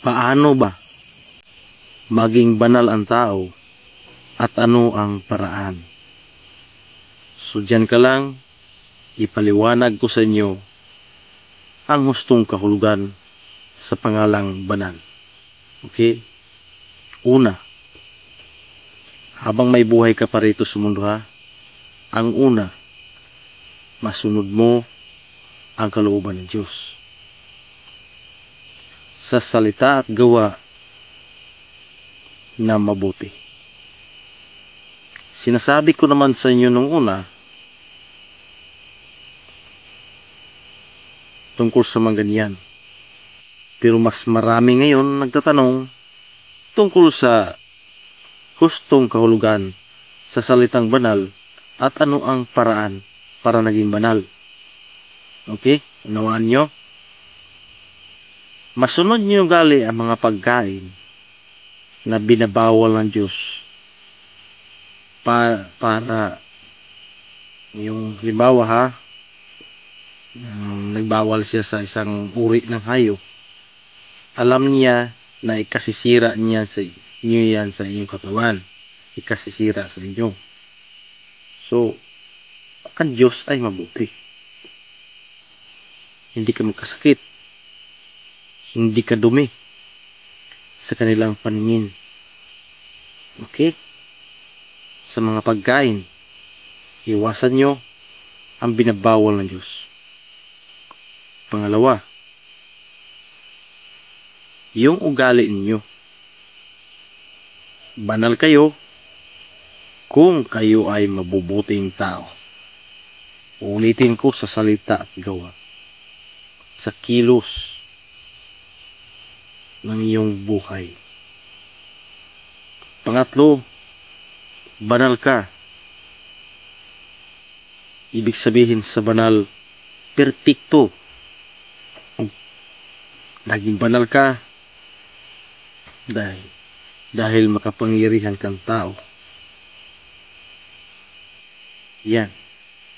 Paano ba maging banal ang tao at ano ang paraan? So dyan ka lang, ipaliwanag ko sa inyo ang hustong kahulugan sa pangalang banal. Okay? Una, habang may buhay ka pa rito sa mundo ang una, masunod mo ang kalooban ng Diyos. Sa salita at gawa na mabuti. Sinasabi ko naman sa inyo nung una tungkol sa mga ganyan. Pero mas marami ngayon nagtatanong tungkol sa hustong kahulugan sa salitang banal at ano ang paraan para naging banal. Okay? Unawaan nyo? Masunod nyo gali ang mga pagkain na binabawal ng Diyos para yung halimbawa nagbawal siya sa isang uri ng hayop, alam niya na ikasisira niya sa inyo yan sa inyong katawan, ikasisira sa inyo. So ang Diyos ay mabuti, hindi ka magkasakit, hindi ka dumi sa kanilang paningin. Okay? Sa mga pagkain, iwasan nyo ang binabawal ng Diyos. Pangalawa, yung ugali ninyo. Banal kayo kung kayo ay mabubuting tao. Ulitin ko, sa salita at gawa, sa kilos ng iyong buhay. Pangatlo, banal ka. Ibig sabihin sa banal, perpekto. Naging banal ka dahil makapangyarihan kang tao. Yan,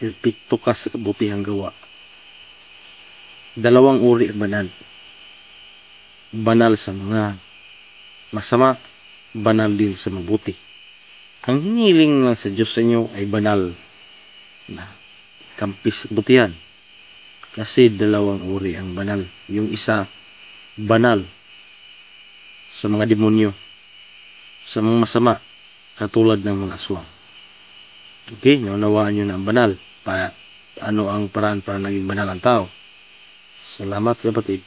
perpekto ka sa kabutihang gawa. Dalawang uri ang banal. Banal sa mga masama, banal din sa mabuti. Ang hiniling lang sa Diyos sa inyo ay banal na kampis at butihan. Kasi dalawang uri ang banal. Yung isa, banal sa mga demonyo, sa mga masama, katulad ng mga aswang. Okay, naunawaan nyo na ang banal. Ano ang paraan para naging banal ang tao. Salamat kapatid.